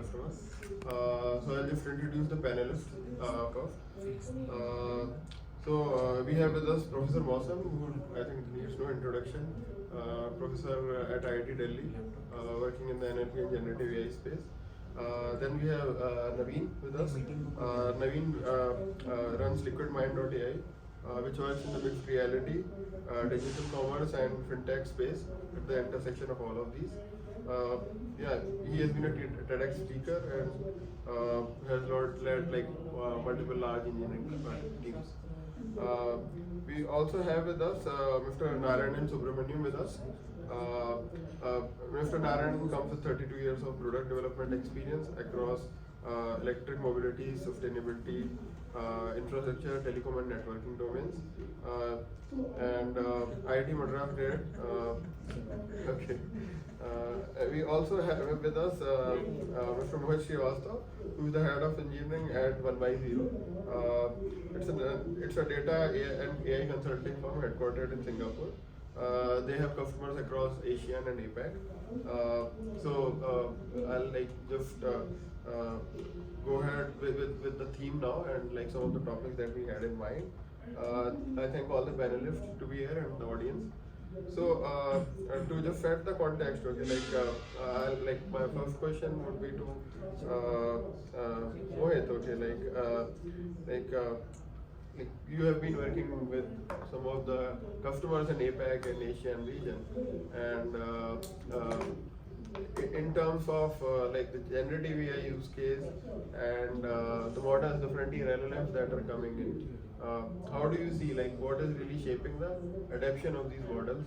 customer. So I'll just introduce the panelists first. We have with us Professor Mausam, who I think needs no introduction. Professor at IIT Delhi, working in the NLP and generative AI space. Then we have Naveen with us. Naveen runs LiquidMind.ai, which works in the mixed reality, digital commerce, and fintech space at the intersection of all of these. He has been a TEDx speaker and has led like multiple large engineering teams. We also have with us Mr. Naryanan Subramaniam with us. Mr. Naryanan comes with 32 years of product development experience across electric mobility, sustainability, infrastructure, telecom and networking domains. And IIT Madras grade. Okay. We also have with us Mr. Mohit Srivastava, who is the head of engineering at 1x0. It's a data and AI consulting firm headquartered in Singapore. They have customers across ASEAN and APAC. I'll like just go ahead with the theme now and like some of the topics that we had in mind. I thank all the panelists to be here and the audience. So to just set the context, okay, like my first question would be to Mohit, okay, like you have been working with some of the customers in APAC and Asian region, and in terms of like the generative AI use case and the models, the Frontier LLMs that are coming in, how do you see like what is really shaping the adoption of these models?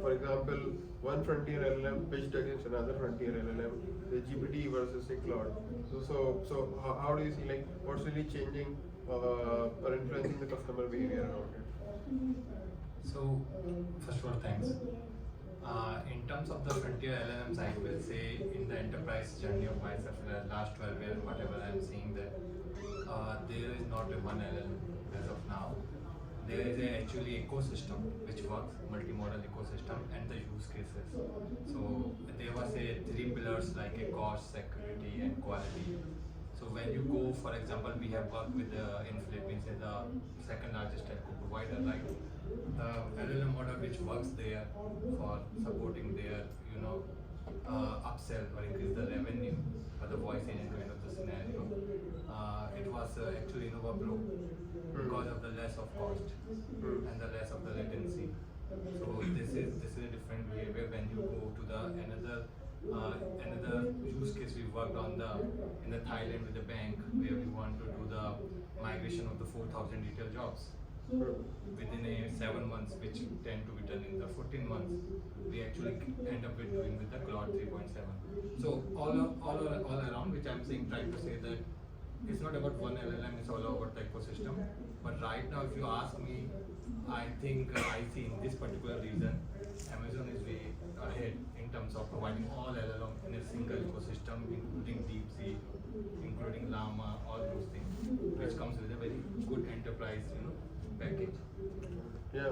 For example, one Frontier LLM pitched against another Frontier LLM, the GPT versus the Claude. So how do you see like what's really changing or influencing the customer behavior around it? So, first of all, thanks. In terms of the Frontier LLMs, I will say in the enterprise journey of myself, in the last 12 years, whatever I'm seeing that there is not a one LLM as of now. There is actually ecosystem which works, multimodal ecosystem, and the use cases. So there was three pillars like a cost, security, and quality. So when you go, for example, we have worked with in Philippines as the second largest telco provider, right? The LLM model which works there for supporting their, upsell or increase the revenue for the voice agent kind of the scenario. It was actually Innova Pro because of the less of cost and the less of the latency. So this is a different behavior when you go to the another use case we worked on in the Thailand with the bank where we want to do the migration of the 4,000 retail jobs within 7 months, which tend to be done in the 14 months. We actually end up with doing with the Claude 3.7. So all around, which I'm saying, trying to say that it's not about one LLM, it's all about the ecosystem. But right now, if you ask me, I think I see in this particular reason, Amazon is way ahead in terms of providing all LLM in a single ecosystem, including DeepSeek, including Llama, all those things, which comes with a very good enterprise, package. Yeah,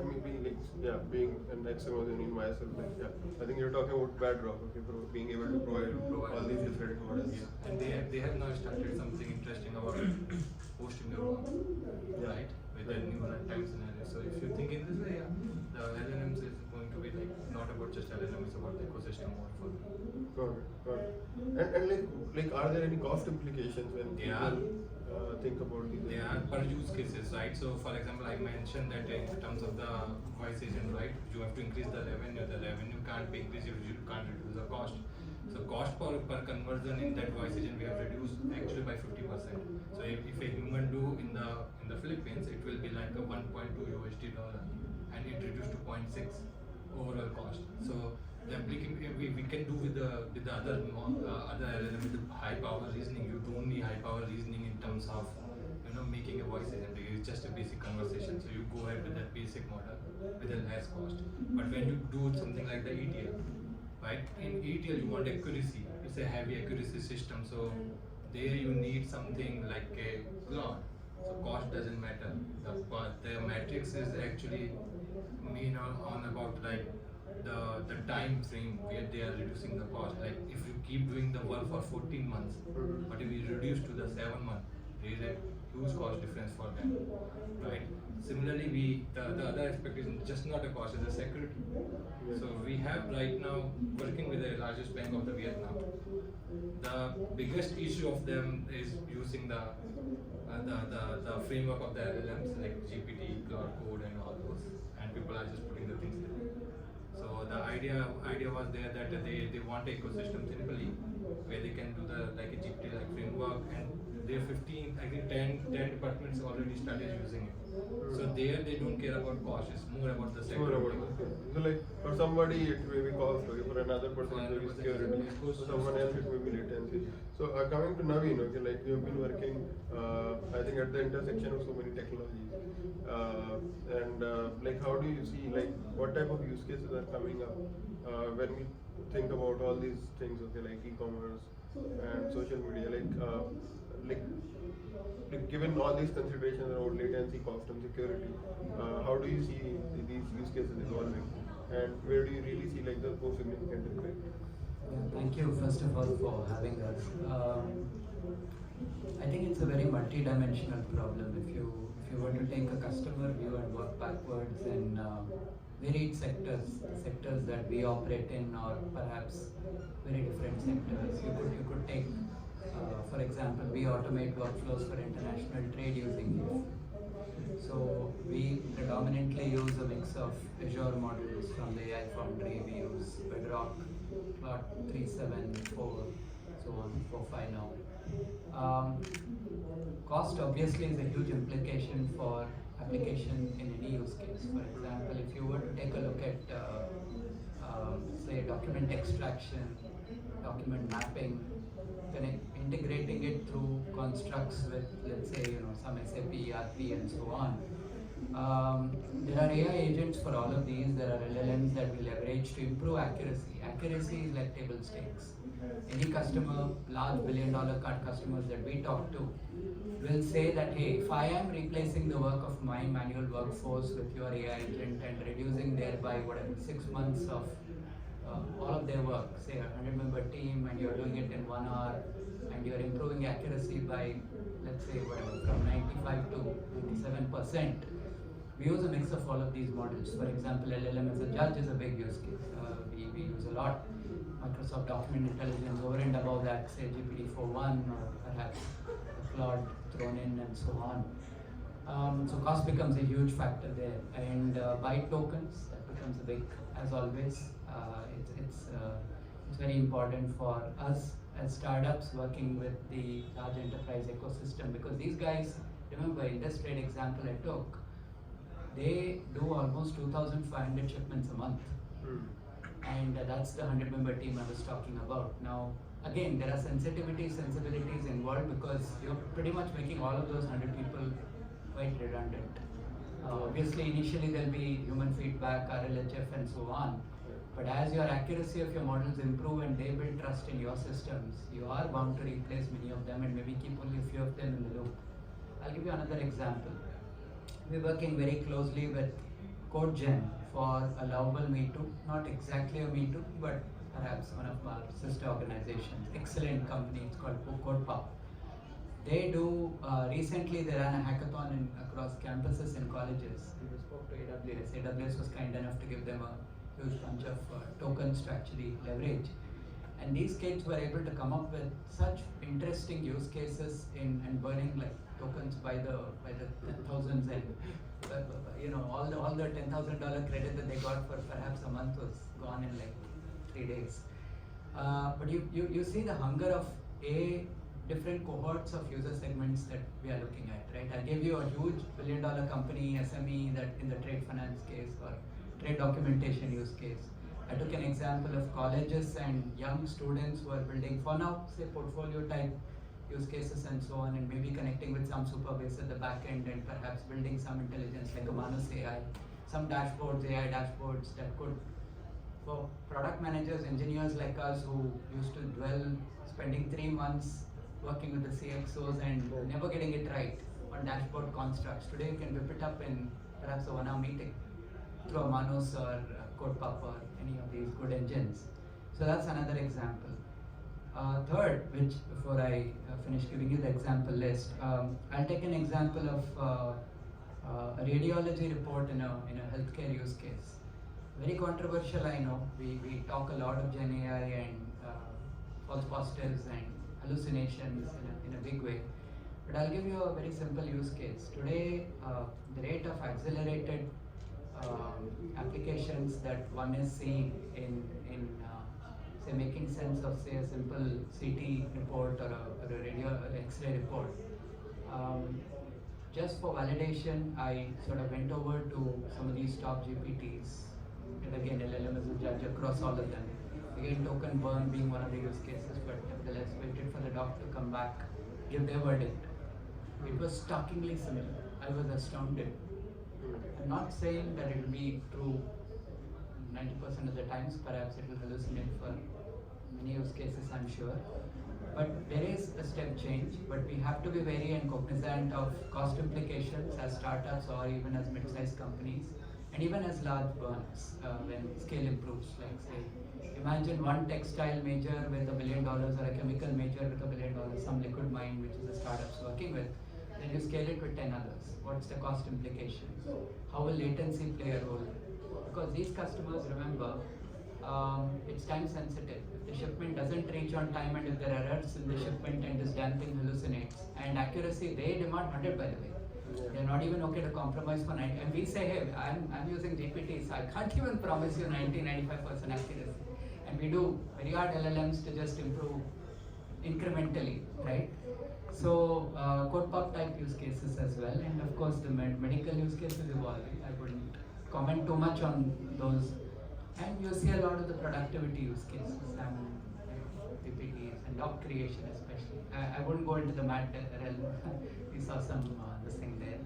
being an ex-Amazonian myself, I think you're talking about Bedrock, okay, for being able to provide all these different models. Yeah. And they have now started something interesting about hosting your own, right? With the new runtime scenario. So if you think in this way, the LLMs is going to be like not about just LLM, it's about the ecosystem more for me. Got it. And like are there any cost implications when people think about these? There are per use cases, right? So for example, I mentioned that in terms of the voice agent, right, you have to increase the revenue. The revenue can't be increased if you can't reduce the cost. So cost per conversion in that voice agent we have reduced actually by 50%. So if a human do in the Philippines, it will be like a 1.2 USD dollar, and it reduced to 0.6 overall cost. So the we can do with the other LLM with the high power reasoning. You don't need high power reasoning in terms of making a voice agent. It's just a basic conversation. So you go ahead with that basic model with a less cost. But when you do something like the ETL, right? In ETL you want accuracy. It's a heavy accuracy system. So there you need something like a Claude. So cost doesn't matter. The matrix is actually mean on about like the time frame where they are reducing the cost. Like if you keep doing the work for 14 months, but if you reduce to the 7 month, there is a huge cost difference for them, right? Similarly, the other aspect is just not a cost, it's a security. So we have right now working with the largest bank of the Vietnam. The biggest issue of them is using the framework of the LLMs like GPT, Cloud Code, and all those, and people are just putting the things there. So the idea was there that they want an ecosystem simply where they can do the like a GPT like framework, and there 15 I think 10 departments already started using it. So there they don't care about cost, it's more about the security. So like for somebody it may be cost, okay, for another person it may be security, for someone else it may be latency. So coming to Naveen, okay, like you have been working I think at the intersection of so many technologies, and like how do you see, like what type of use cases are coming up when we think about all these things, okay, like e-commerce and social media, like given all these considerations around latency, cost, and security, how do you see these use cases evolving, and where do you really see like the most significant impact? Thank you, first of all, for having us. I think it's a very multi-dimensional problem. If you were to take a customer view and work backwards in varied sectors, the sectors that we operate in, or perhaps very different sectors, you could take, for example, we automate workflows for international trade using GIF. So we predominantly use a mix of Azure models from the AI Foundry. We use Bedrock, Plot 374, so on, 4.5 now. Cost obviously is a huge implication for application in any use case. For example, if you were to take a look at say document extraction, document mapping, integrating it through constructs with, let's say, some SAP, ERP, and so on. There are AI agents for all of these. There are LLMs that we leverage to improve accuracy. Accuracy is like table stakes. Any customer, large billion-dollar card customers that we talk to, will say that, hey, if I am replacing the work of my manual workforce with your AI agent and reducing thereby whatever 6 months of all of their work, say a 100-member team, and you're doing it in 1 hour, and you're improving accuracy by, let's say, whatever, from 95 to 97%. We use a mix of all of these models. For example, LLM as a judge is a big use case. We use a lot. Microsoft Document Intelligence over and above that, say GPT 4.1 or perhaps Claude thrown in, and so on. So cost becomes a huge factor there, and byte tokens, that becomes a big, as always. It's very important for us as startups working with the large enterprise ecosystem, because these guys, remember in this trade example I took, they do almost 2,500 shipments a month. And that's the 100-member team I was talking about. Now, again, there are sensibilities involved, because you're pretty much making all of those 100 people quite redundant. Obviously, initially there'll be human feedback, RLHF, and so on. But as your accuracy of your models improve and they build trust in your systems, you are bound to replace many of them and maybe keep only a few of them in the loop. I'll give you another example. We're working very closely with CodeGen for a lovable Me Too, not exactly a Me Too, but perhaps one of our sister organizations. Excellent company, it's called CodePop. They do, recently they ran a hackathon across campuses and colleges. We spoke to AWS. AWS was kind enough to give them a huge bunch of tokens to actually leverage. And these kids were able to come up with such interesting use cases and burning like tokens by the thousands, and all the $10,000 credit that they got for perhaps a month was gone in like 3 days. But you see the hunger of different cohorts of user segments that we are looking at, right? I gave you a huge billion-dollar company, SME, that in the trade finance case or trade documentation use case. I took an example of colleges and young students who are building, for now, say portfolio type use cases and so on, and maybe connecting with some Superbase at the back end and perhaps building some intelligence like a Manus AI, some dashboards, AI dashboards that could, for product managers, engineers like us who used to dwell, spending 3 months working with the CXOs and never getting it right on dashboard constructs. Today you can whip it up in perhaps a 1 hour meeting through a Manus or CodePub or any of these good engines. So that's another example. Third, which before I finish giving you the example list, I'll take an example of a radiology report in a healthcare use case. Very controversial, I know. We talk a lot of GenAI and false positives and hallucinations in a big way. But I'll give you a very simple use case. Today, the rate of accelerated applications that one is seeing in say making sense of say a simple CT report or a radio X-ray report. Just for validation, I sort of went over to some of these top GPTs, and again LLM is a judge across all of them. Again, token burn being one of the use cases, but nevertheless waited for the doc to come back, give their verdict. It was shockingly similar. I was astounded. I'm not saying that it will be true 90% of the times, perhaps it will hallucinate for many use cases, I'm sure. But there is a step change, but we have to be very and cognizant of cost implications as startups or even as mid-sized companies, and even as large burns when scale improves. Like say, imagine one textile major with $1 billion or a chemical major with $1 billion, some liquid mine which is the startups working with. Then you scale it with 10 others. What's the cost implication? How will latency play a role? Because these customers, remember, it's time sensitive. If the shipment doesn't reach on time and if there are errors in the shipment and this damn thing hallucinates, and accuracy, they demand 100 by the way. They're not even okay to compromise for 90. And we say, hey, I'm using GPT, so I can't even promise you 90-95% accuracy. And we do very hard LLMs to just improve incrementally, right? So code pub type use cases as well, and of course the medical use cases evolving. I wouldn't comment too much on those. And you see a lot of the productivity use cases and PPTs and doc creation especially. I wouldn't go into the math realm. We saw some this thing there.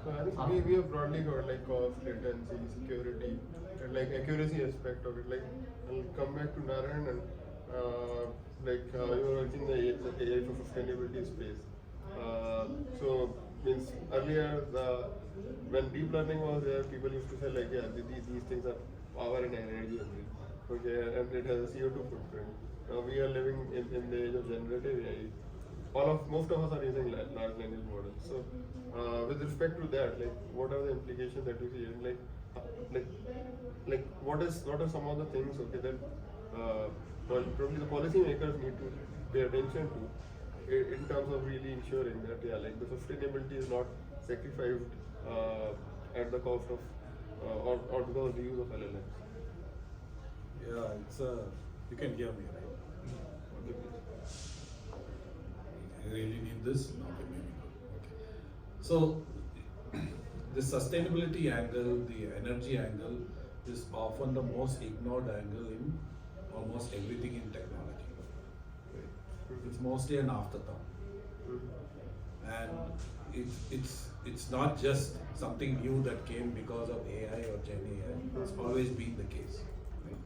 So I think we have broadly got like cost, latency, security, and like accuracy aspect of it. Like I'll come back to Narayan and you were working in the AI for sustainability space. So means earlier when deep learning was there, people used to say like these things are power and energy only. Okay, and it has a CO2 footprint. Now we are living in the age of generative AI. Most of us are using large language models. So with respect to that, like what are the implications that you see? And what are some of the things that probably the policymakers need to pay attention to in terms of really ensuring that the sustainability is not sacrificed at the cost of or because of the use of LLMs. Yeah, it's you can hear me, right? Okay, please. You really need this? No, okay, maybe not. Okay. So, the sustainability angle, the energy angle is often the most ignored angle in almost everything in technology. Right? It's mostly an afterthought. And it's not just something new that came because of AI or GenAI. It's always been the case. Right?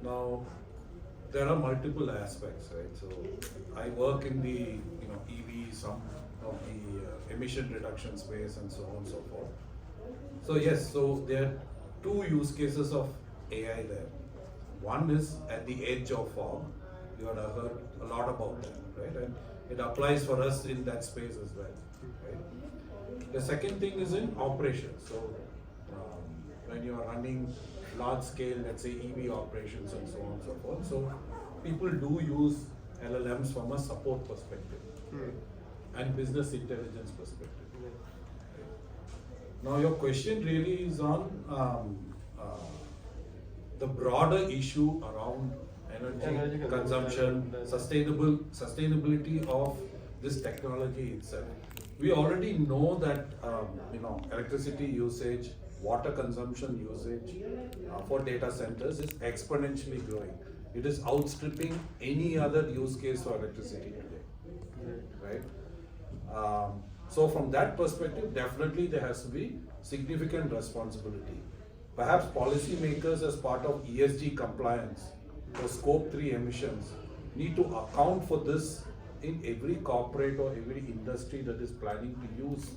Now, there are multiple aspects, right? So I work in the EV, some of the emission reduction space, and so on and so forth. So yes, so there are two use cases of AI there. One is at the edge of fog. You have heard a lot about that, right? And it applies for us in that space as well, right? The second thing is in operations. So when you are running large scale, let's say EV operations and so on and so forth. So people do use LLMs from a support perspective and business intelligence perspective. Now your question really is on the broader issue around energy consumption, sustainability of this technology itself. We already know that electricity usage, water consumption usage for data centers is exponentially growing. It is outstripping any other use case for electricity today, right? So from that perspective, definitely there has to be significant responsibility. Perhaps policymakers as part of ESG compliance for scope 3 emissions need to account for this in every corporate or every industry that is planning to use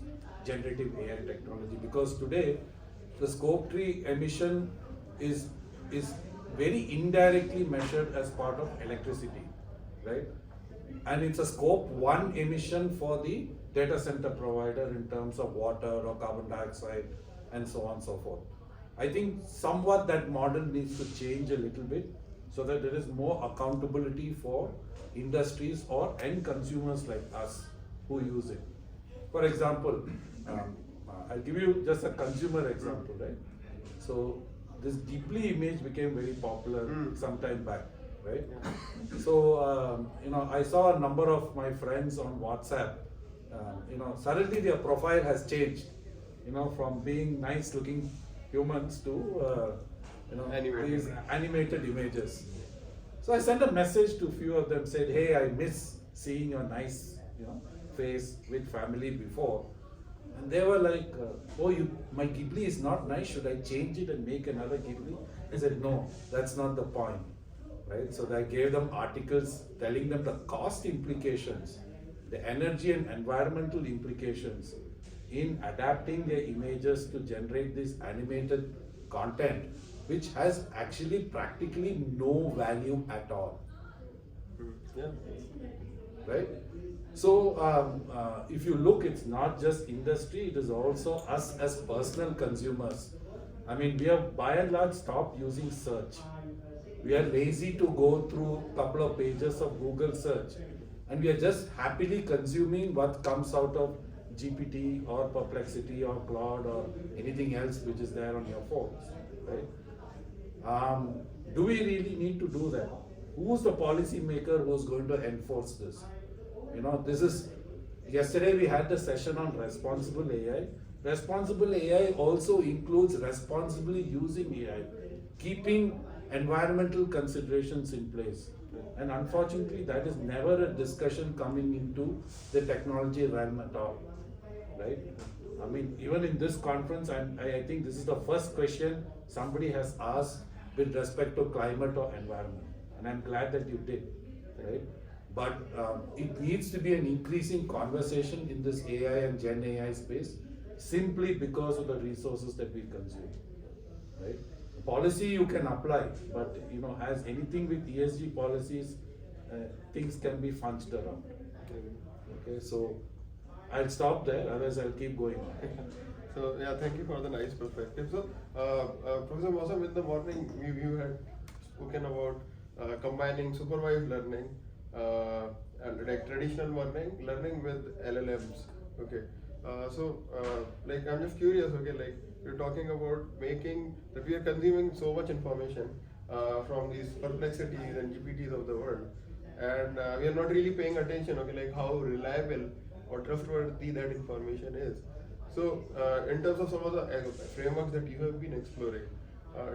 generative AI technology, because today the scope 3 emission is is very indirectly measured as part of electricity, right? And it's a scope 1 emission for the data center provider in terms of water or carbon dioxide and so on and so forth. I think somewhat that model needs to change a little bit so that there is more accountability for industries or end consumers like us who use it. For example, I'll give you just a consumer example, right? So this Deeply image became very popular some time back, right? So, I saw a number of my friends on WhatsApp, suddenly their profile has changed, from being nice looking humans to, these animated images. So I sent a message to a few of them, said, hey, I miss seeing your nice, face with family before. And they were like, my Ghibli is not nice, should I change it and make another Ghibli? I said, no, that's not the point, right? So I gave them articles telling them the cost implications, the energy and environmental implications in adapting their images to generate this animated content, which has actually practically no value at all. Yeah. Right? So if you look, it's not just industry, it is also us as personal consumers. I mean, we have by and large stopped using search. We are lazy to go through a couple of pages of Google search, and we are just happily consuming what comes out of GPT or Perplexity or Claude or anything else which is there on your phones, right? Do we really need to do that? Who's the policy maker who's going to enforce this? Yesterday we had the session on responsible AI. Responsible AI also includes responsibly using AI, keeping environmental considerations in place. And unfortunately, that is never a discussion coming into the technology realm at all, right? I mean, even in this conference, I think this is the first question somebody has asked with respect to climate or environment. And I'm glad that you did, right? But it needs to be an increasing conversation in this AI and Gen AI space simply because of the resources that we consume, right? Policy you can apply, but as anything with ESG policies, things can be fudged around. Okay, so I'll stop there, otherwise I'll keep going on. So yeah, thank you for the nice perspective. So Professor Mausam, in the morning you had spoken about combining supervised learning and like traditional learning with LLMs. Okay. Like I'm just curious. Okay, like you're talking about making that we are consuming so much information from these perplexities and GPTs of the world, and we are not really paying attention. Okay, like how reliable or trustworthy that information is. So, in terms of some of the frameworks that you have been exploring,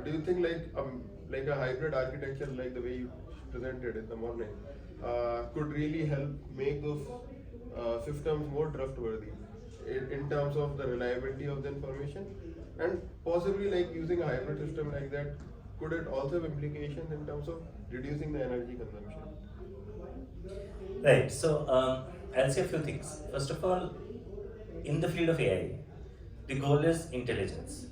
do you think like a hybrid architecture, like the way you presented in the morning, could really help make those systems more trustworthy in terms of the reliability of the information, and possibly like using a hybrid system like that, could it also have implications in terms of reducing the energy consumption? Right. So I'll say a few things. First of all, in the field of AI, the goal is intelligence.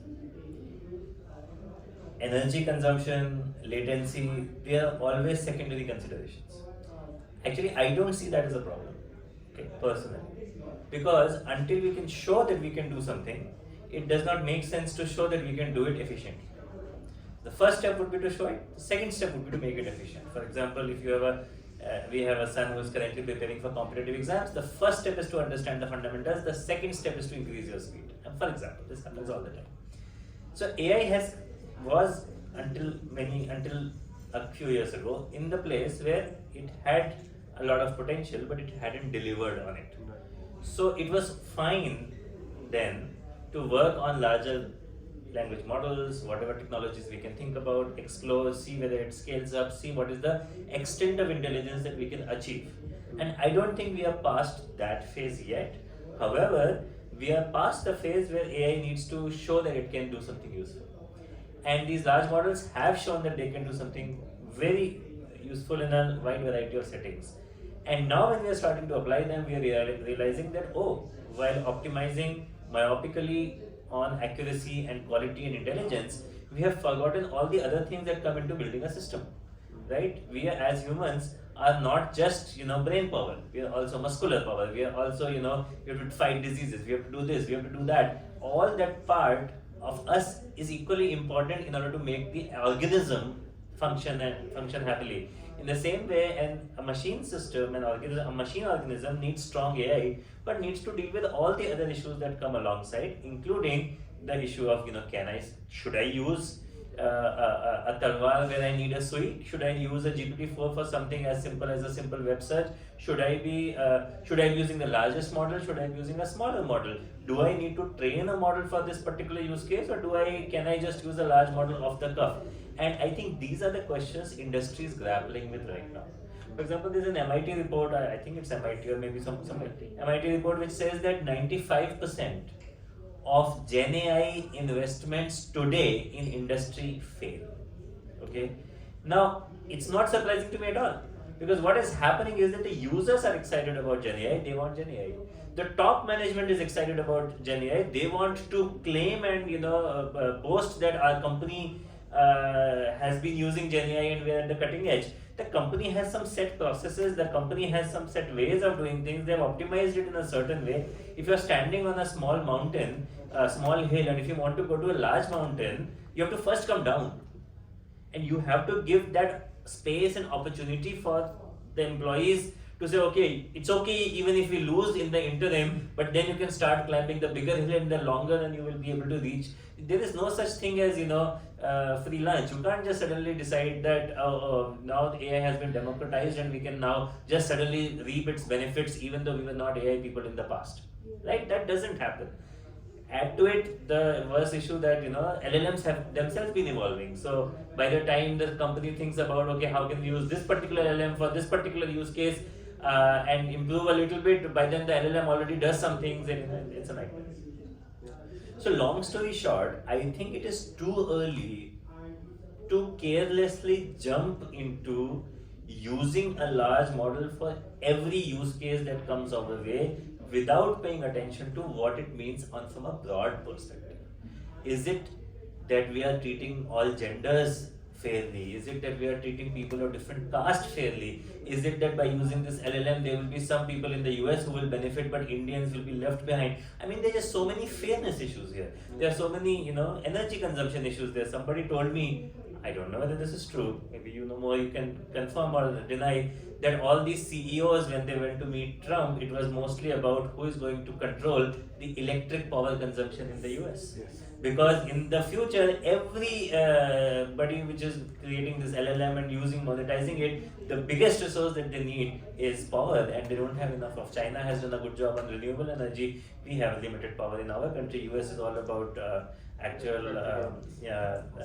Energy consumption, latency, they are always secondary considerations. Actually, I don't see that as a problem, okay, personally. Because until we can show that we can do something, it does not make sense to show that we can do it efficiently. The first step would be to show it. The second step would be to make it efficient. For example, if you have we have a son who is currently preparing for competitive exams, the first step is to understand the fundamentals. The second step is to increase your speed. And for example, this happens all the time. So AI was until a few years ago in the place where it had a lot of potential, but it hadn't delivered on it. So it was fine then to work on larger language models, whatever technologies we can think about, explore, see whether it scales up, see what is the extent of intelligence that we can achieve. And I don't think we are past that phase yet. However, we are past the phase where AI needs to show that it can do something useful. And these large models have shown that they can do something very useful in a wide variety of settings. And now when we are starting to apply them, we are realizing that, while optimizing myopically on accuracy and quality and intelligence, we have forgotten all the other things that come into building a system, right? We are, as humans are not just brain power. We are also muscular power. We are also we have to fight diseases. We have to do this. We have to do that. All that part of us is equally important in order to make the organism function and function happily. In the same way, a machine system, a machine organism needs strong AI, but needs to deal with all the other issues that come alongside, including the issue of should I use a talwar where I need a sui? Should I use a GPT-4 for something as simple as a simple web search? Should I be using the largest model? Should I be using a smaller model? Do I need to train a model for this particular use case, or can I just use a large model off the cuff? And I think these are the questions industry is grappling with right now. For example, there's an MIT report, I think it's MIT or maybe some MIT report, which says that 95% of GenAI investments today in industry fail. Okay. Now, it's not surprising to me at all, because what is happening is that the users are excited about GenAI, they want GenAI. The top management is excited about GenAI, they want to claim and boast that our company has been using GenAI and we're at the cutting edge. The company has some set processes, the company has some set ways of doing things, they've optimized it in a certain way. If you're standing on a small mountain, a small hill, and if you want to go to a large mountain, you have to first come down. And you have to give that space and opportunity for the employees to say, okay, it's okay even if we lose in the interim, but then you can start climbing the bigger hill and the longer, and you will be able to reach. There is no such thing as free lunch. You can't just suddenly decide that now the AI has been democratized and we can now just suddenly reap its benefits even though we were not AI people in the past. Right? That doesn't happen. Add to it the worst issue that LLMs have themselves been evolving. So by the time the company thinks about, okay, how can we use this particular LLM for this particular use case and improve a little bit, by then the LLM already does some things and it's a nightmare. So long story short, I think it is too early to carelessly jump into using a large model for every use case that comes our way without paying attention to what it means from a broad perspective. Is it that we are treating all genders fairly? Is it that we are treating people of different caste fairly? Is it that by using this LLM there will be some people in the US who will benefit but Indians will be left behind? I mean, there are just so many fairness issues here. There are so many energy consumption issues there. Somebody told me, I don't know whether this is true, maybe you know more, you can confirm or deny, that all these CEOs, when they went to meet Trump, it was mostly about who is going to control the electric power consumption in the US. Yes. Because in the future, everybody which is creating this LLM and monetizing it, the biggest resource that they need is power, and they don't have enough of. China has done a good job on renewable energy. We have limited power in our country. US is all about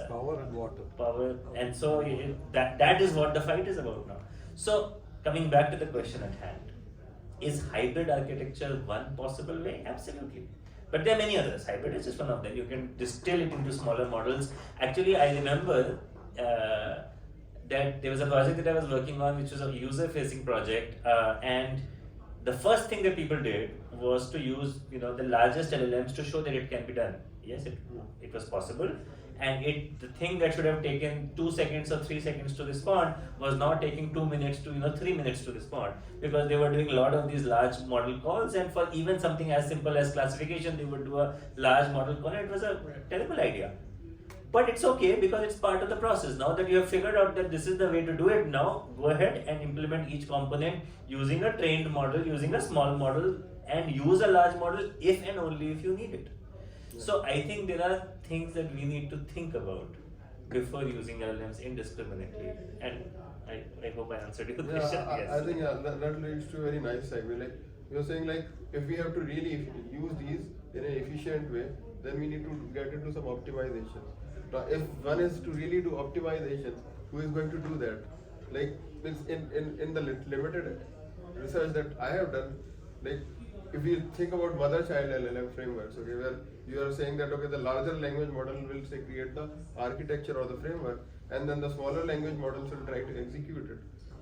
Power and water. Power, and so that is what the fight is about now. So coming back to the question at hand, is hybrid architecture one possible way? Absolutely. But there are many others. Hybrid is just one of them. You can distill it into smaller models. Actually, I remember that there was a project that I was working on, which was a user-facing project, and the first thing that people did was to use the largest LLMs to show that it can be done. Yes, it was possible, and the thing that should have taken 2 seconds or 3 seconds to respond was now taking 2 minutes to 3 minutes to respond, because they were doing a lot of these large model calls, and for even something as simple as classification they would do a large model call, and it was a terrible idea. But it's okay, because it's part of the process. Now that you have figured out that this is the way to do it, now go ahead and implement each component using a trained model, using a small model, and use a large model if and only if you need it. So I think there are things that we need to think about before using LLMs indiscriminately. And I hope I answered your question. Yes. I think that leads to a very nice segue. Like you're saying, like if we have to really use these in an efficient way, then we need to get into some optimization. Now, if one is to really do optimization, who is going to do that? Like in the limited research that I have done, like if you think about mother-child LLM frameworks, okay, where you are saying that okay, the larger language model will say create the architecture or the framework, and then the smaller language models will try to execute it.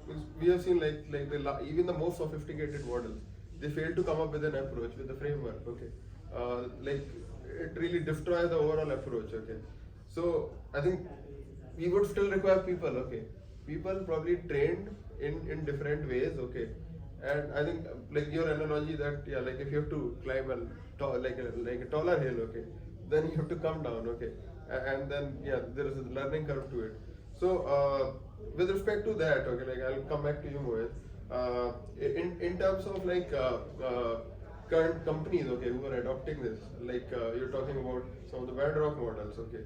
Because we have seen even the most sophisticated models, they fail to come up with an approach with the framework. Okay, like it really destroys the overall approach. Okay, So I think we would still require people, okay. People probably trained in different ways, okay. And I think like your analogy that yeah, like if you have to climb a like a taller hill, okay, then you have to come down, okay, and then yeah, there is a learning curve to it. So with respect to that, okay, like I'll come back to you, Mohit. In terms of like current companies, okay, who are adopting this, like you're talking about some of the bedrock models, okay.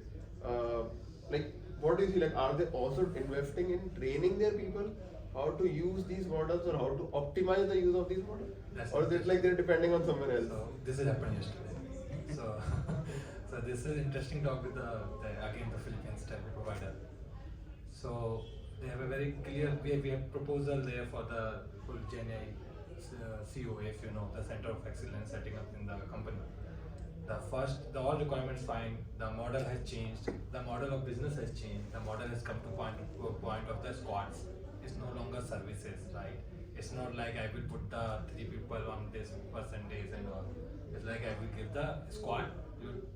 Like, what do you see? Like, are they also investing in training their people how to use these models or how to optimize the use of these models? That's Or is it like they're depending on someone else? So this has happened yesterday. So, so this is interesting talk with the again the Philippines telco provider. So they have a very clear we have proposal there for the full GenAI COA, if you know, the Center of Excellence setting up in the company. The all requirements fine, the model has changed, the model of business has changed, the model has come to a point of the squads. It's no longer services, right? It's not like I will put the 3 people on this percentage and all. It's like I will give the squad,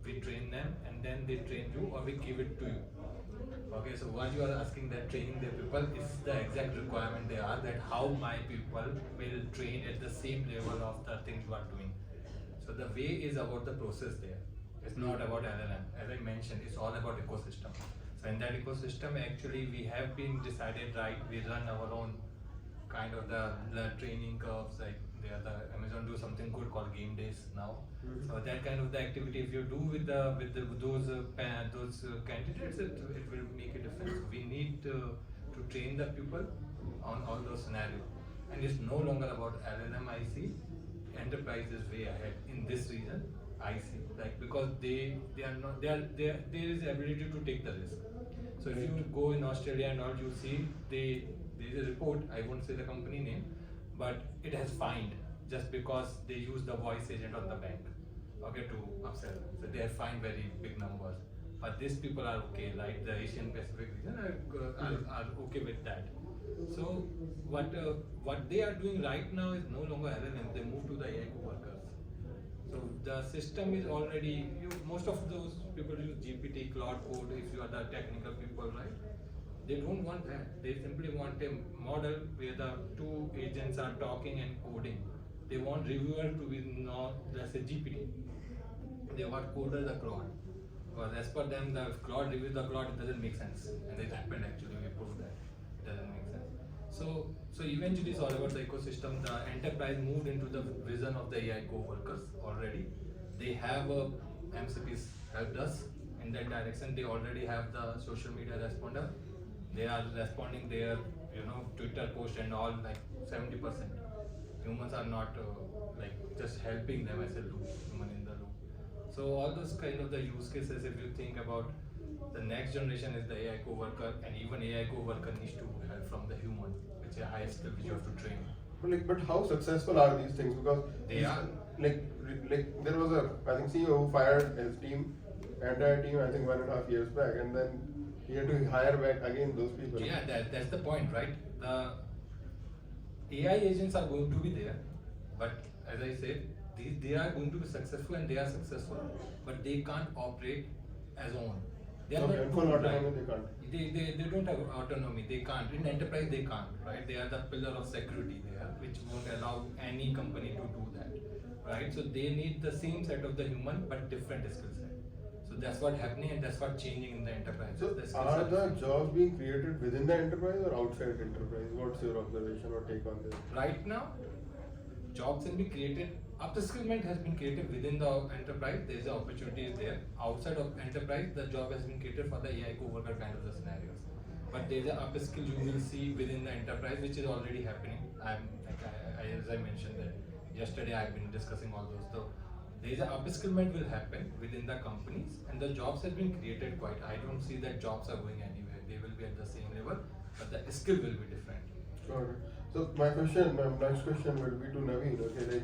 we train them and then they train you or we give it to you. Okay, so what you are asking that training the people is the exact requirement they are, that how my people will train at the same level of the things you are doing. So the way is about the process there. It's not about LLM. As I mentioned, it's all about ecosystem. So in that ecosystem, actually, we have been decided, right, we run our own kind of the training curves, like the Amazon do something good called game days now. So that kind of the activity, if you do with those candidates, it will make a difference. We need to train the people on all those scenarios, and it's no longer about LLM. I see enterprise is way ahead in this region. I see, like, because there is ability to take the risk. So if you go in Australia and all, you see there is a report. I won't say the company name, but it has fined just because they use the voice agent on the bank, okay, to upsell. So they have fined very big numbers. But these people are okay, like the Asian Pacific region are okay with that. So what they are doing right now is no longer LLM. They move to the AI workers. So the system is already, most of those people use GPT, Cloud Code, if you are the technical people, right? They don't want that. They simply want a model where the 2 agents are talking and coding. They want reviewer to be not, let's say, GPT. They want coder the Claude. Because as per them, the Claude reviews the Claude, it doesn't make sense. And it happened actually, we proved that. It doesn't make sense. So eventually it's all about the ecosystem. The enterprise moved into the vision of the AI co-workers already. They have MCPs helped us in that direction. They already have the social media responder. They are responding their, Twitter post and all, like 70%. Humans are not like just helping them as a loop, human in the loop. So all those kind of the use cases, if you think about the next generation is the AI co-worker, and even AI co-worker needs to help from the human, which is a high skill which you have to train. But how successful are these things? Because They are. like there was a CEO who fired his entire team, I think 1.5 years back, and then he had to hire back again those people. Yeah, that's the point, right? The AI agents are going to be there, but as I said, they are going to be successful and they are successful, but they can't operate as own. They are not full autonomy, right? they can't. They don't have autonomy. They can't. In enterprise, they can't. Right? They are the pillar of security there, which won't allow any company to do that. Right? So they need the same set of the human, but different skill set. So that's what's happening, and that's what's changing in the enterprise. So are the jobs being created within the enterprise or outside enterprise? What's your observation or take on this? Right now, jobs can be created. Upskillment has been created within the enterprise. There is an opportunity there. Outside of enterprise, the job has been created for the AI co-worker kind of the scenarios. But there is an upskill you will see within the enterprise, which is already happening. As I mentioned that yesterday, I've been discussing all those. So there is an upskillment will happen within the companies, and the jobs has been created quite. I don't see that jobs are going anywhere. They will be at the same level, but the skill will be different. Sure. So my next question will be to Naveen. Okay,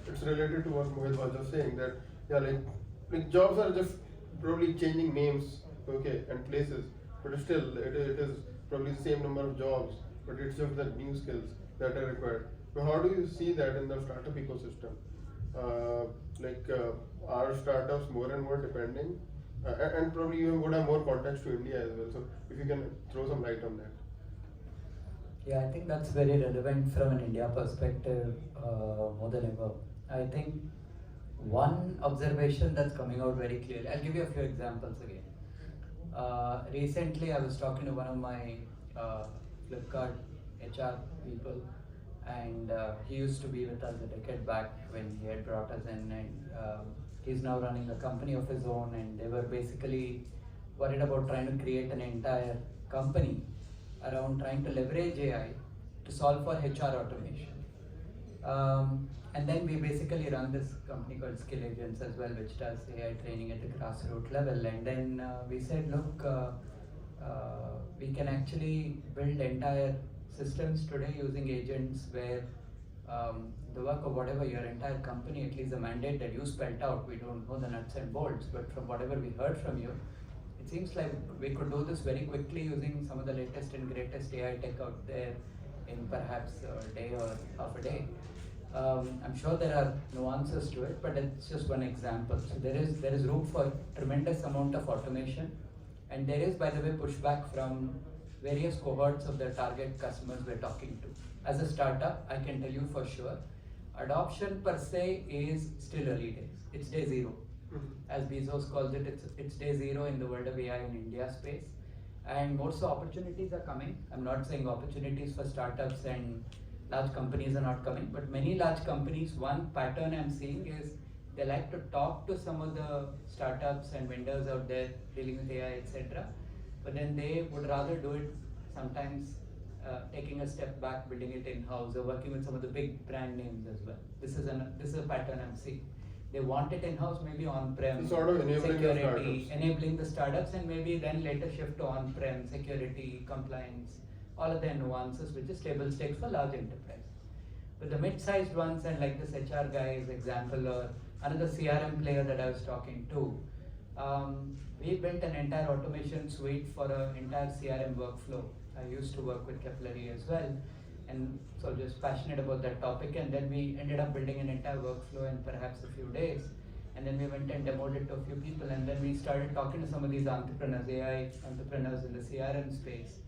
it's related to what Mohit was just saying, that yeah, like jobs are just probably changing names, okay, and places, but still it is probably the same number of jobs, but it's just the new skills that are required. So how do you see that in the startup ecosystem? Are startups more and more depending And probably you would have more context to India as well. So if you can throw some light on that. Yeah, I think that's very relevant from an India perspective more than ever. I think one observation that's coming out very clearly, I'll give you a few examples again. Recently, I was talking to one of my Flipkart HR people, and he used to be with us a decade back when he had brought us in, and he's now running a company of his own, and they were basically worried about trying to create an entire company around trying to leverage AI to solve for HR automation. And then we basically run this company called Skill Agents as well, which does AI training at the grassroots level. And then we said, look, we can actually build entire systems today using agents where the work of whatever your entire company, at least the mandate that you spelled out, we don't know the nuts and bolts, but from whatever we heard from you, it seems like we could do this very quickly using some of the latest and greatest AI tech out there in perhaps a day or half a day. I'm sure there are nuances to it, but it's just one example. So there is room for tremendous amount of automation, and there is, by the way, pushback from various cohorts of the target customers we're talking to. As a startup, I can tell you for sure, adoption per se is still early days. It's day zero. As Bezos calls it, it's day zero in the world of AI in India space. And more so opportunities are coming. I'm not saying opportunities for startups and large companies are not coming, but many large companies, one pattern I'm seeing is they like to talk to some of the startups and vendors out there dealing with AI, etc. But then they would rather do it sometimes taking a step back, building it in-house, or working with some of the big brand names as well. This is a pattern I'm seeing. They want it in-house, maybe on-prem, sort of enabling the security, startups. enabling the startups, and maybe then later shift to on-prem, security, compliance, all of their nuances, which is table stakes for large enterprise. But the mid-sized ones, and like this HR guy's example, or another CRM player that I was talking to, we built an entire automation suite for an entire CRM workflow. I used to work with Kepleri as well, and so just passionate about that topic. And then we ended up building an entire workflow in perhaps a few days. And then we went and demoed it to a few people, and then we started talking to some of these entrepreneurs, AI entrepreneurs in the CRM space.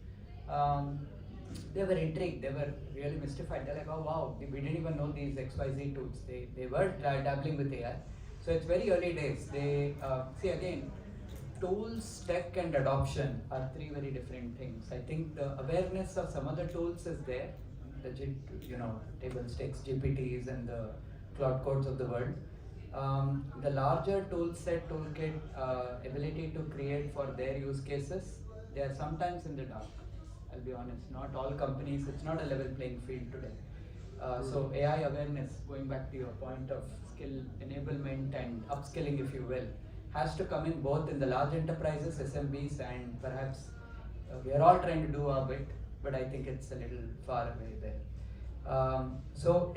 They were intrigued, they were really mystified. They're like, oh wow, we didn't even know these XYZ tools. They were dabbling with AI. So it's very early days. They see again, tools, tech, and adoption are three very different things. I think the awareness of some of the tools is there, the table stakes GPTs and the cloud codes of the world. The larger tool set, toolkit, ability to create for their use cases, they are sometimes in the dark. I'll be honest, not all companies, it's not a level playing field today. So AI awareness, going back to your point of skill enablement and upskilling, if you will, has to come in both in the large enterprises, SMBs, and perhaps we are all trying to do our bit, but I think it's a little far away there. So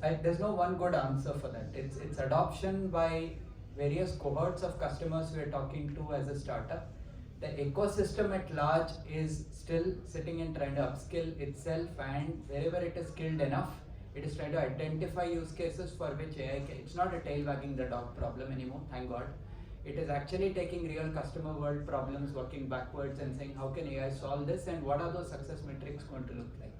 there's no one good answer for that. It's adoption by various cohorts of customers we are talking to as a startup. The ecosystem at large is still sitting and trying to upskill itself, and wherever it is skilled enough, it is trying to identify use cases for which AI it's not a tail wagging the dog problem anymore, thank God. It is actually taking real customer world problems, working backwards and saying how can AI solve this, and what are those success metrics going to look like.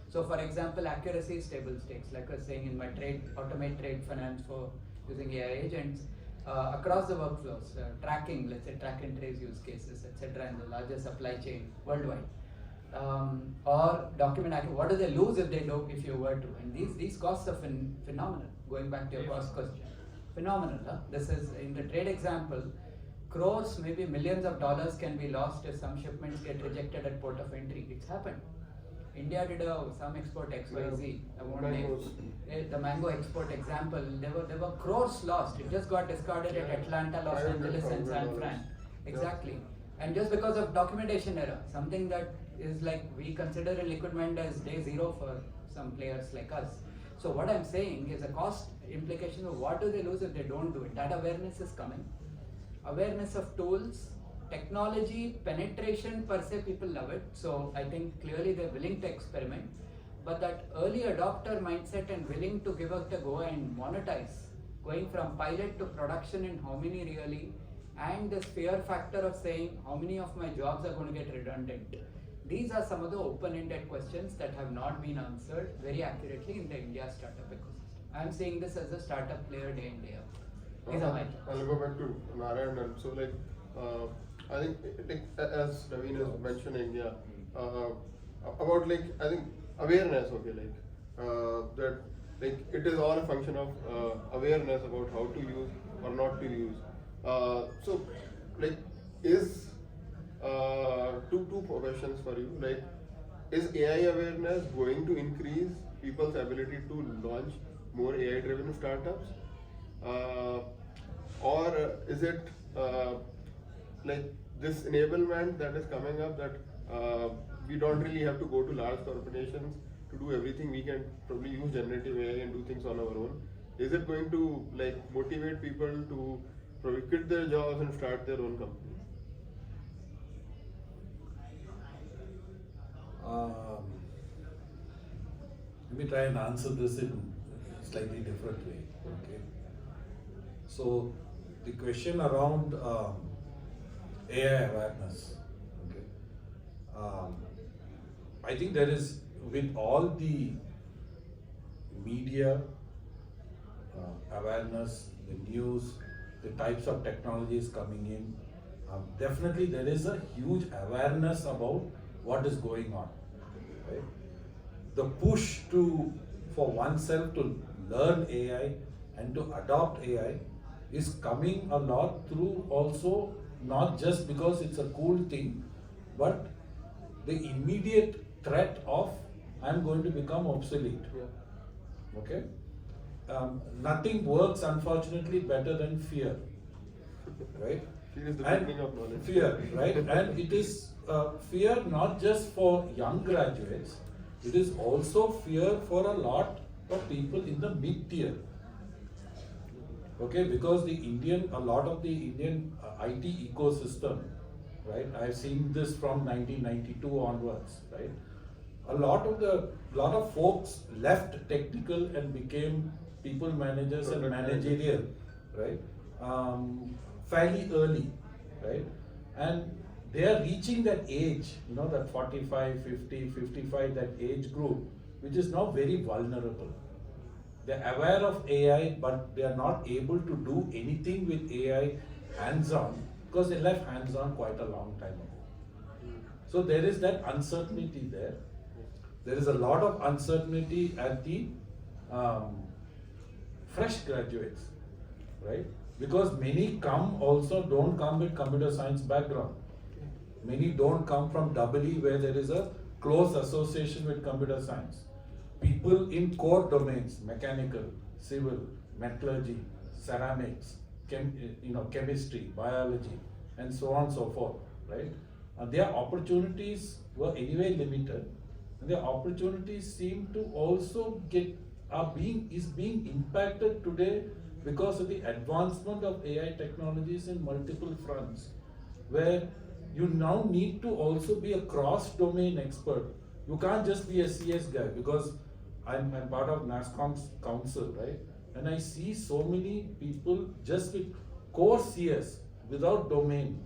So for example, accuracy is table stakes, like I was saying in my automate trade finance for using AI agents. Across the workflows, tracking, let's say track and trace use cases, etc., in the larger supply chain worldwide, or document accuracy. What do they lose if you were to? And these costs are phenomenal. Going back to your cost question, phenomenal. Huh? This is in the trade example. Crores, maybe millions of dollars can be lost if some shipments get rejected at port of entry. It's happened. India did some export XYZ. I won't name the mango export example. There were crores lost. It just got discarded at Atlanta, Los Angeles, and San Fran. Exactly. And just because of documentation error, something that is like we consider a liquid mind as day zero for some players like us. So what I'm saying is a cost implication of what do they lose if they don't do it. That awareness is coming. Awareness of tools. Technology penetration per se, people love it, so I think clearly they're willing to experiment, but that early adopter mindset and willing to give it a go and monetize, going from pilot to production in how many really, and this fear factor of saying how many of my jobs are going to get redundant. These are some of the open-ended questions that have not been answered very accurately in the India startup ecosystem. I'm seeing this as a startup player day in, day out. These are my thoughts. I'll go back to Naryanan. So like, I think as Naveen is mentioning, about like, I think awareness, okay, that like it is all a function of awareness about how to use or not to use. So like, is two questions for you. Like, is AI awareness going to increase people's ability to launch more AI-driven startups, or is it like this enablement that is coming up that we don't really have to go to large corporations to do everything? We can probably use generative AI and do things on our own. Is it going to like motivate people to probably quit their jobs and start their own companies? Let me try and answer this in a slightly different way. Okay. So the question around AI awareness. Okay. I think there is, with all the media awareness, the news, the types of technologies coming in, definitely there is a huge awareness about what is going on. Right? The push for oneself to learn AI and to adopt AI is coming a lot through also, not just because it's a cool thing, but the immediate threat of I'm going to become obsolete. Okay? Nothing works, unfortunately, better than fear. Right? Fear is the And beginning of knowledge. fear, right? And it is fear not just for young graduates, it is also fear for a lot of people in the mid-tier. Okay, because a lot of the Indian IT ecosystem, right? I've seen this from 1992 onwards, right? A lot of folks left technical and became people managers and managerial, right? Fairly early, right? And they are reaching that age, that 45, 50, 55, that age group, which is now very vulnerable. They're aware of AI, but they are not able to do anything with AI hands-on because they left hands-on quite a long time ago. So there is that uncertainty there. There is a lot of uncertainty at the fresh graduates, right? Because many don't come with computer science background. Many don't come from EE where there is a close association with computer science. People in core domains, mechanical, civil, metallurgy, ceramics, chemistry, biology, and so on and so forth, right? Their opportunities were anyway limited, and their opportunities seem to also is being impacted today because of the advancement of AI technologies in multiple fronts, where you now need to also be a cross-domain expert. You can't just be a CS guy, because I'm part of NASSCOM's council, right? And I see so many people just with core CS without domain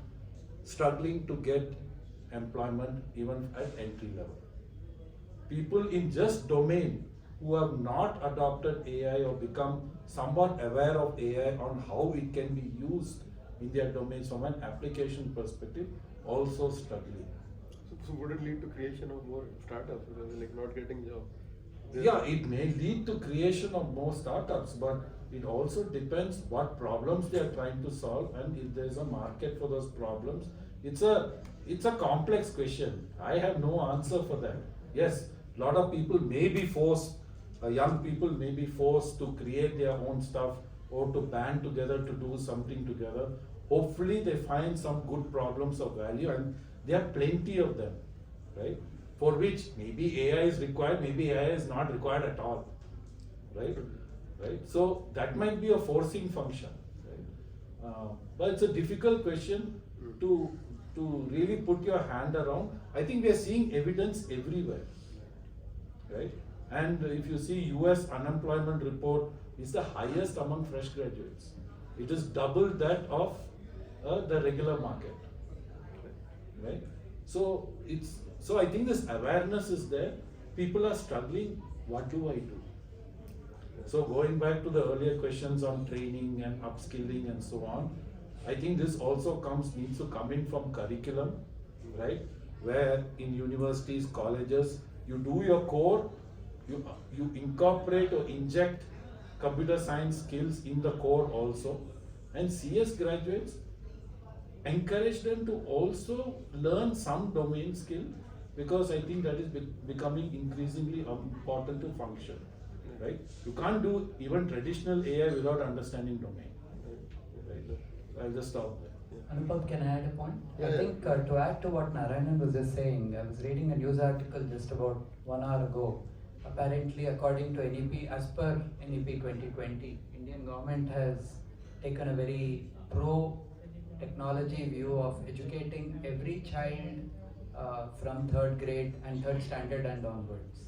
struggling to get employment even at entry level. People in just domain who have not adopted AI or become somewhat aware of AI on how it can be used in their domains from an application perspective also struggling. So would it lead to creation of more startups because they're like not getting jobs? Yeah, it may lead to creation of more startups, but it also depends what problems they are trying to solve and if there is a market for those problems. It's a complex question. I have no answer for that. Yes, a lot of people may be forced, young people may be forced to create their own stuff or to band together to do something together. Hopefully they find some good problems of value, and there are plenty of them, right? For which maybe AI is required, maybe AI is not required at all, right? So that might be a forcing function, right? But it's a difficult question to really put your hand around. I think we are seeing evidence everywhere, right? And if you see US unemployment report is the highest among fresh graduates. It is double that of the regular market, right? So I think this awareness is there. People are struggling. What do I do? So going back to the earlier questions on training and upskilling and so on, I think this also needs to come in from curriculum, right? Where in universities, colleges, you do your core, you incorporate or inject computer science skills in the core also, and CS graduates, encourage them to also learn some domain skill, because I think that is becoming increasingly important to function, right? You can't do even traditional AI without understanding domain, right? I'll just stop there. Anupam, can I add a point? Yeah, I yeah. think to add to what Narayanan was just saying, I was reading a news article just about 1 hour ago. Apparently, according to NEP, as per NEP 2020, Indian government has taken a very pro-technology view of educating every child from 3rd grade and 3rd standard and onwards.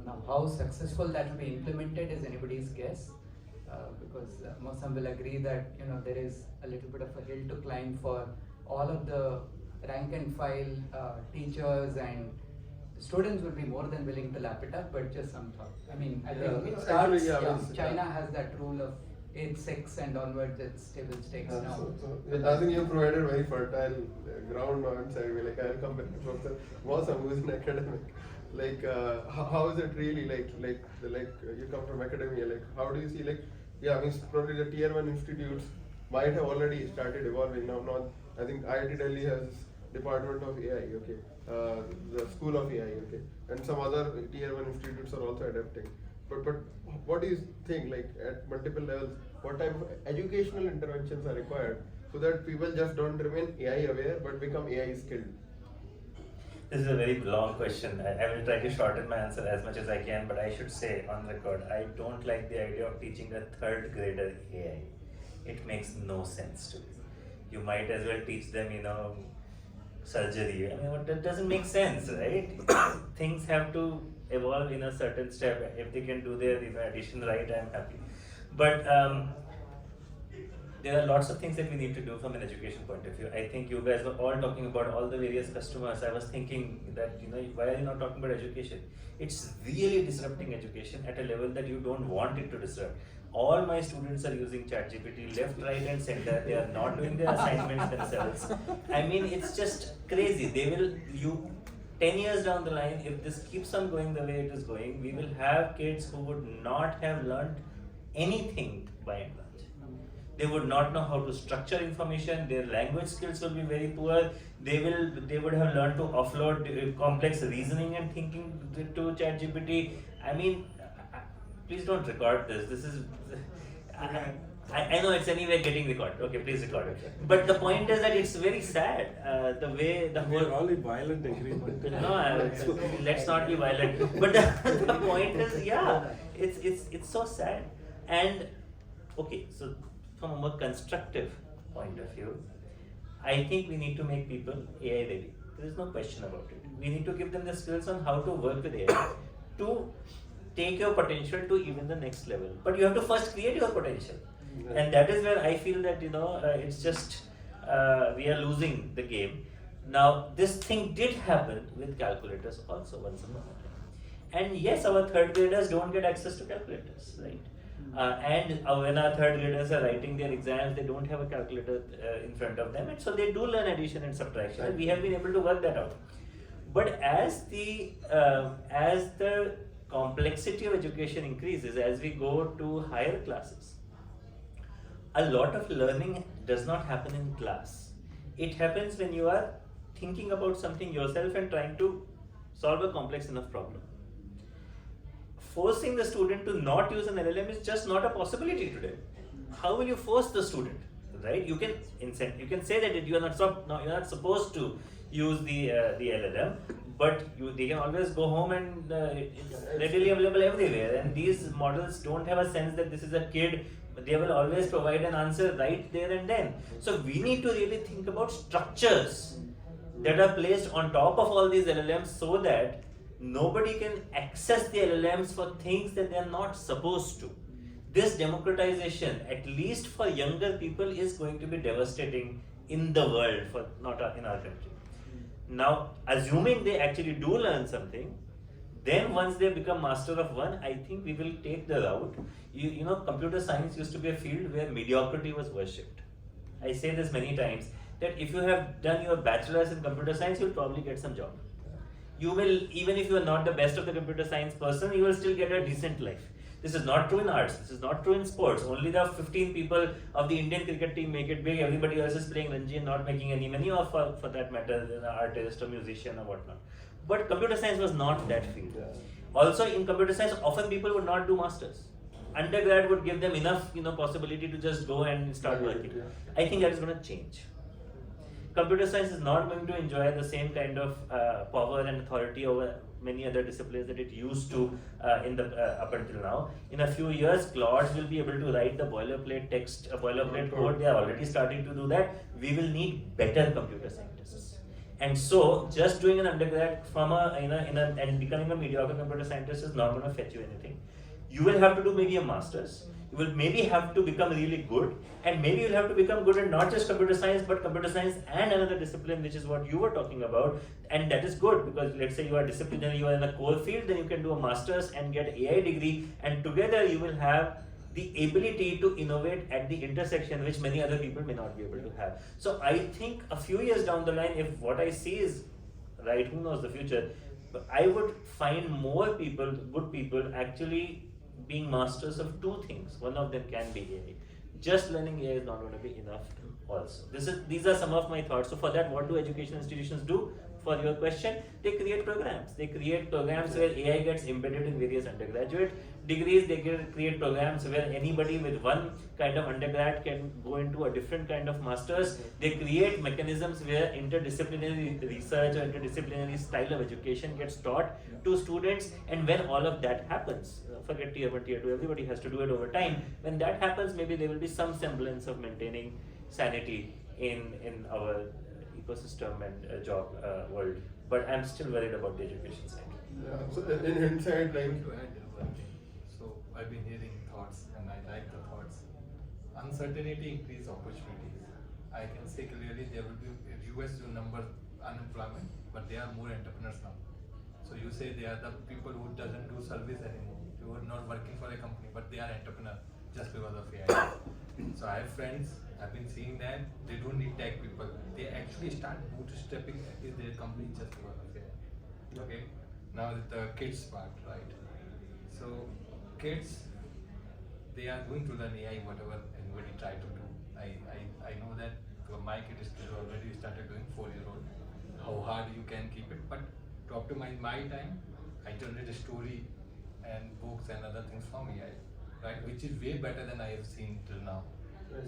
Now, how successful that will be implemented is anybody's guess. Because Mausam will agree that there is a little bit of a hill to climb for all of the rank and file teachers, and students will be more than willing to lap it up, but just some thought. I mean, I think it starts, actually, yeah, China has that rule of 8-6 and onwards it's table stakes now. So I think you provided very fertile ground on side. Like I'll come back to Professor Mausam, who is an academic. Like how is it really like you come from academia? Like how do you see I mean probably the tier 1 institutes might have already started evolving now. Not I think IIT Delhi has Department of AI, okay, the School of AI, okay, and some other tier 1 institutes are also adapting. But what do you think, like at multiple levels, what type of educational interventions are required so that people just don't remain AI aware but become AI skilled? This is a very long question. I will try to shorten my answer as much as I can, but I should say on record, I don't like the idea of teaching a 3rd grader AI. It makes no sense to me. You might as well teach them, surgery. I mean, that doesn't make sense, right? Things have to evolve in a certain step. If they can do their addition right, I'm happy. But there are lots of things that we need to do from an education point of view. I think you guys were all talking about all the various customers. I was thinking that, why are you not talking about education? It's really disrupting education at a level that you don't want it to disrupt. All my students are using ChatGPT left, right and center. They are not doing their assignments themselves. I mean, it's just crazy. 10 years down the line, if this keeps on going the way it is going, we will have kids who would not have learned anything by and large. They would not know how to structure information. Their language skills will be very poor. They would have learned to offload complex reasoning and thinking to ChatGPT. I mean, please don't record this. This is I know it's anyway getting recorded. Okay, please record it. But the point is that it's very sad. The way the whole. We're all in violent agreement. No, let's not be violent. But the point is, it's so sad. And okay, so from a more constructive point of view, I think we need to make people AI ready. There is no question about it. We need to give them the skills on how to work with AI to take your potential to even the next level. But you have to first create your potential. And that is where I feel that, it's just, we are losing the game. Now, this thing did happen with calculators also once upon a time. And yes, our 3rd graders don't get access to calculators, right? And when our 3rd graders are writing their exams, they don't have a calculator in front of them, and so they do learn addition and subtraction. And we have been able to work that out. But as the complexity of education increases, as we go to higher classes, a lot of learning does not happen in class. It happens when you are thinking about something yourself and trying to solve a complex enough problem. Forcing the student to not use an LLM is just not a possibility today. How will you force the student, right? You can say that you're not supposed to use the LLM, but they can always go home and it's readily available everywhere. And these models don't have a sense that this is a kid. They will always provide an answer right there and then. So we need to really think about structures that are placed on top of all these LLMs so that nobody can access the LLMs for things that they are not supposed to. this democratization, at least for younger people, is going to be devastating in the world, for not in our country. Now, assuming they actually do learn something, then once they become master of one, I think we will take the route. You know, computer science used to be a field where mediocrity was worshipped. I say this many times, that if you have done your bachelor's in computer science, you'll probably get some job. You will, even if you are not the best of the computer science person, you will still get a decent life. This is not true in arts, this is not true in sports. Only the 15 people of the Indian cricket team make it big, everybody else is playing Ranji and not making any money, or for that matter, an artist or musician or whatnot. But computer science was not that field. Also in computer science, often people would not do masters. Undergrad would give them enough, possibility to just go and start working. I think that is going to change. Computer science is not going to enjoy the same kind of power and authority over many other disciplines that it used to up until now. In a few years, Claude will be able to write the boilerplate text, boilerplate code. They are already starting to do that. We will need better computer scientists. And so, just doing an undergrad from and becoming a mediocre computer scientist is not going to fetch you anything. You will have to do maybe a master's. You will maybe have to become really good, and maybe you'll have to become good at not just computer science, but computer science and another discipline, which is what you were talking about. And that is good, because let's say you are disciplinary, you are in a core field, then you can do a master's and get AI degree, and together you will have the ability to innovate at the intersection, which many other people may not be able to have. So I think a few years down the line, if what I see is right, who knows the future, but I would find more people, good people, actually being masters of two things. One of them can be AI. Just learning AI is not going to be enough also. These are some of my thoughts. So for that, what do education institutions do? For your question, they create programs. They create programs where AI gets embedded in various undergraduate degrees. They create programs where anybody with one kind of undergrad can go into a different kind of master's. They create mechanisms where interdisciplinary research or interdisciplinary style of education gets taught to students. And when all of that happens, forget tier 1, tier 2, everybody has to do it over time. When that happens, maybe there will be some semblance of maintaining sanity in our ecosystem and job world. But I'm still worried about the education side. Yeah, so in hindsight, like, To add one thing. So I've been hearing thoughts, and I like the thoughts. Uncertainty increase opportunities. I can say clearly there will be US number unemployment, but there are more entrepreneurs now. So you say they are the people who doesn't do service anymore, who are not working for a company, but they are entrepreneur just because of AI. So I have friends, I've been seeing that they don't need tech people. They actually start bootstrapping their company just because of AI. Okay. Now the kids part, right? So kids, they are going to learn AI, whatever anybody try to do. I know that my kid is already started doing 4-year-old. How hard you can keep it, but to optimize my time, I generate a story and books and other things from AI, right? Which is way better than I have seen till now.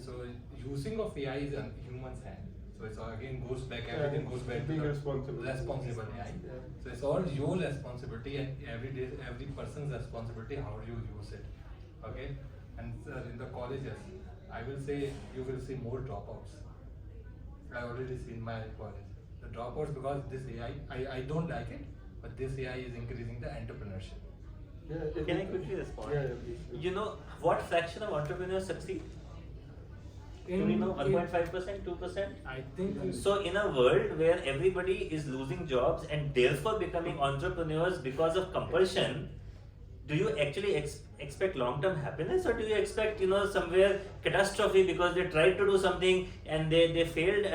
So using of AI is in human's hand. So it's all again goes back, everything goes back being to the responsible. responsible AI. Yeah. So it's all your responsibility, and every person's responsibility how you use it. Okay? And in the colleges, I will say you will see more dropouts. I already seen my college. The dropouts, because this AI, I don't like it, but this AI is increasing the entrepreneurship. Yeah, Can I quickly respond? Yeah, please. You know, what fraction of entrepreneurs succeed? Do we know? 1.5%, 2%? I think So in a world where everybody is losing jobs and therefore becoming entrepreneurs because of compulsion, do you actually expect long-term happiness, or do you expect, somewhere catastrophe because they tried to do something and they failed?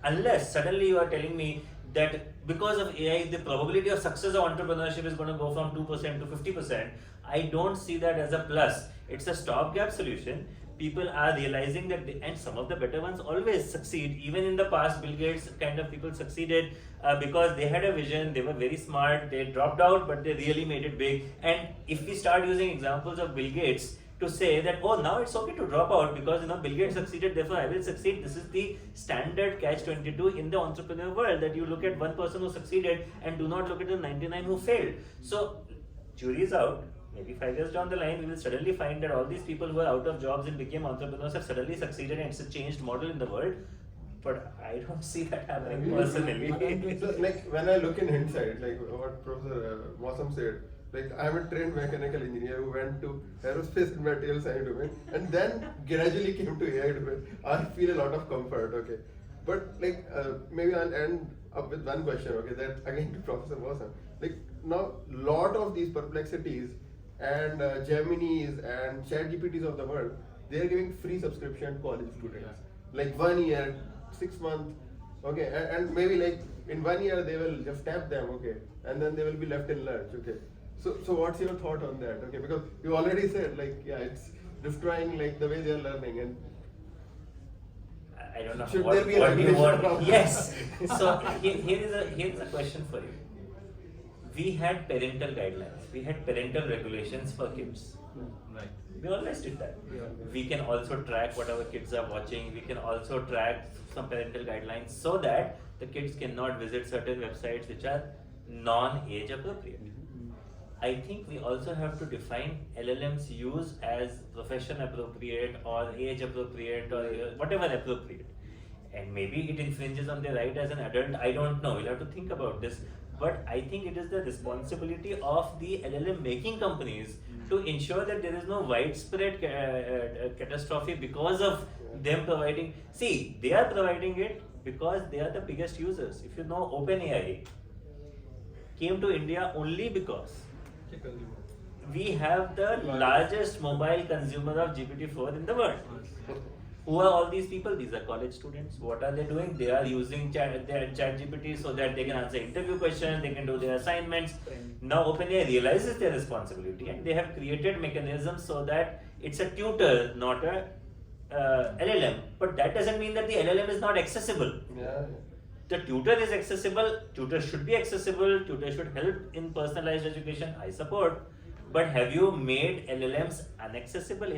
Unless suddenly you are telling me that because of AI, the probability of success of entrepreneurship is going to go from 2% to 50%. I don't see that as a plus. It's a stopgap solution. People are realizing that, and some of the better ones always succeed. Even in the past, Bill Gates kind of people succeeded because they had a vision, they were very smart, they dropped out, but they really made it big. And if we start using examples of Bill Gates to say that, oh, now it's okay to drop out because Bill Gates succeeded, therefore I will succeed. This is the standard catch-22 in the entrepreneur world, that you look at one person who succeeded and do not look at the 99 who failed. So, jury is out. Maybe 5 years down the line, we will suddenly find that all these people who are out of jobs and became entrepreneurs have suddenly succeeded, and it's a changed model in the world. But I don't see that happening personally. So, like, when I look in hindsight, like what Professor Mausam said, Like I'm a trained mechanical engineer who went to aerospace and material science domain and then gradually came to AI domain. I feel a lot of comfort, okay. But like maybe I'll end up with one question, okay, that again to Professor Mausam. Like now lot of these perplexities and Geminis and ChatGPTs of the world, they are giving free subscription to college students. Like 1 year, 6 months, okay, and maybe like in 1 year they will just tap them, okay, and then they will be left in lurch, okay. So what's your thought on that, okay? Because you already said like it's destroying like the way they are learning and. I don't know Should what, there be a what do you regulation want. around Yes. So here is a question for you. We had parental guidelines. We had parental regulations for kids. Right. We always did that. We can also track what our kids are watching. We can also track some parental guidelines so that the kids cannot visit certain websites which are non-age appropriate. I think we also have to define LLM's use as profession appropriate or age appropriate or whatever appropriate. And maybe it infringes on their right as an adult. I don't know. We'll have to think about this. But I think it is the responsibility of the LLM making companies to ensure that there is no widespread catastrophe because of them providing. See, they are providing it because they are the biggest users. If you know, OpenAI came to India only because we have the largest mobile consumer of GPT-4 in the world. Who are all these people? These are college students. What are they doing? They are using ChatGPT so that they can answer interview questions, they can do their assignments. Now OpenAI realizes their responsibility and they have created mechanisms so that it's a tutor, not a LLM. But that doesn't mean that the LLM is not accessible. Yeah. The tutor is accessible, tutor should be accessible, tutor should help in personalized education, I support. But have you made LLMs inaccessible?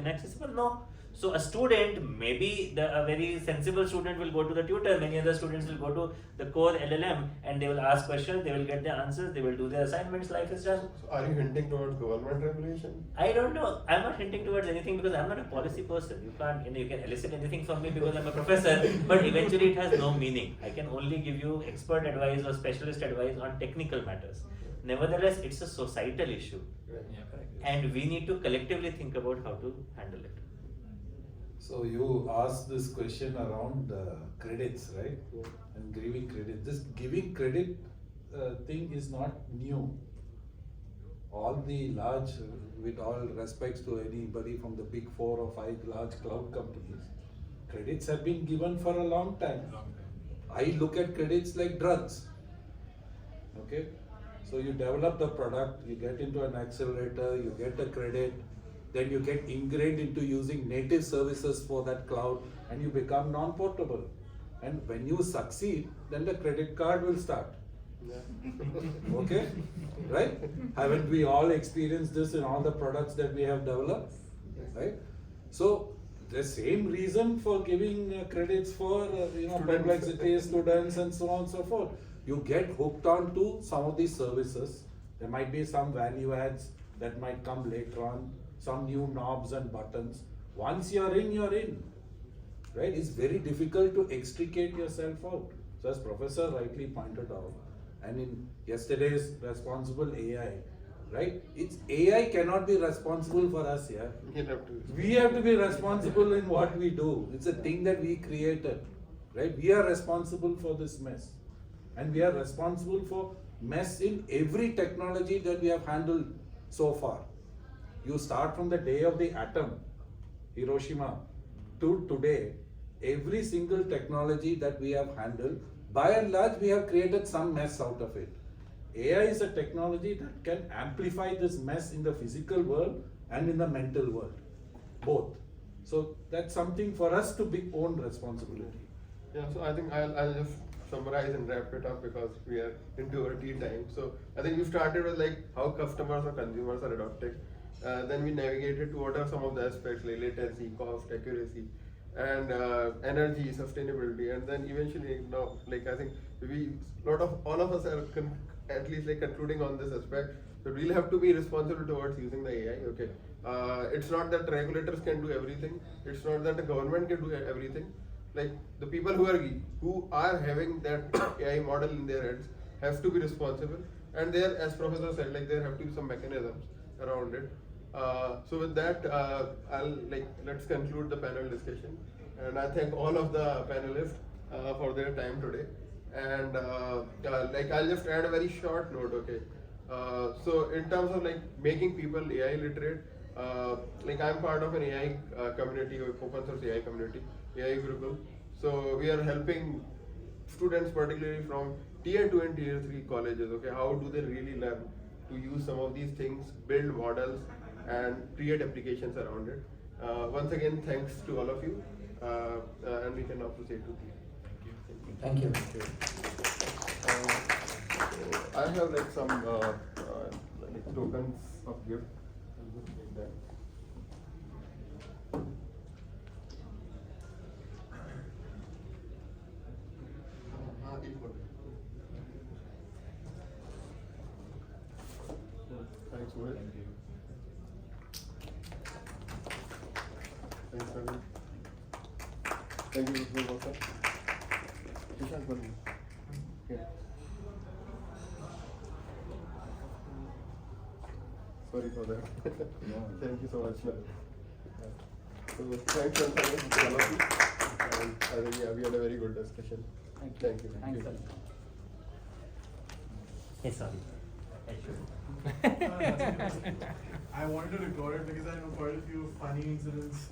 No. So a student, maybe a very sensible student will go to the tutor, many other students will go to the core LLM and they will ask questions, they will get the answers, they will do their assignments, life is done. So are you hinting towards government regulation? I don't know. I'm not hinting towards anything because I'm not a policy person. You can't, you can elicit anything from me because I'm a professor, but eventually it has no meaning. I can only give you expert advice or specialist advice on technical matters. Nevertheless, it's a societal issue. Yeah, correct. And we need to collectively think about how to handle it. So you asked this question around credits, right? Yeah. And giving credit. This giving credit thing is not new. All the large, with all respects to anybody from the big 4 or 5 large cloud companies, credits have been given for a long time. I look at credits like drugs. Okay? So you develop the product, you get into an accelerator, you get a credit, then you get ingrained into using native services for that cloud and you become non-portable. And when you succeed, then the credit card will start. Yeah. Okay? Right? Haven't we all experienced this in all the products that we have developed? Right? So the same reason for giving credits for perplexity students and so on and so forth. You get hooked on to some of these services. There might be some value adds that might come later on, some new knobs and buttons. Once you're in, right? It's very difficult to extricate yourself out. So as Professor rightly pointed out, and in yesterday's responsible AI, right? It's AI cannot be responsible for us here. We have to be responsible in what we do. It's a thing that we created, right? We are responsible for this mess. And we are responsible for mess in every technology that we have handled so far. You start from the day of the atom, Hiroshima, to today, every single technology that we have handled, by and large, we have created some mess out of it. AI is a technology that can amplify this mess in the physical world and in the mental world, both. So that's something for us to be own responsibility. Yeah, so I think I'll just summarize and wrap it up because we are into our tea time. So I think we started with like how customers or consumers are adopting. Then we navigated to what are some of the aspects like latency, cost, accuracy, and energy, sustainability, and then eventually now, like I think all of us are at least like concluding on this aspect. So we'll have to be responsible towards using the AI. Okay, it's not that regulators can do everything. It's not that the government can do everything. Like the people who are having that AI model in their heads have to be responsible. and there, as Professor said, like there have to be some mechanisms around it. So with that, let's conclude the panel discussion, and I thank all of the panelists for their time today. And I'll just add a very short note, okay? So in terms of like making people AI literate, I'm part of an AI community, open source AI community, AI Gurukul. So we are helping students, particularly from tier 2 and tier 3 colleges, okay? How do they really learn to use some of these things, build models, and create applications around it? Once again, thanks to all of you, and we can now proceed to the. Thank you. I have like some tokens of gift. I'll just take that. Thanks, Mohit. Thanks, Naveen. Thank you, Prof Mausam. Kishan, one more. Yeah. Sorry for that. Thank you so much. So thanks once again to all of you. And I think we had a very good discussion. Thank you. Thanks a lot. Yes, sorry. I wanted to record it because I know quite a few funny incidents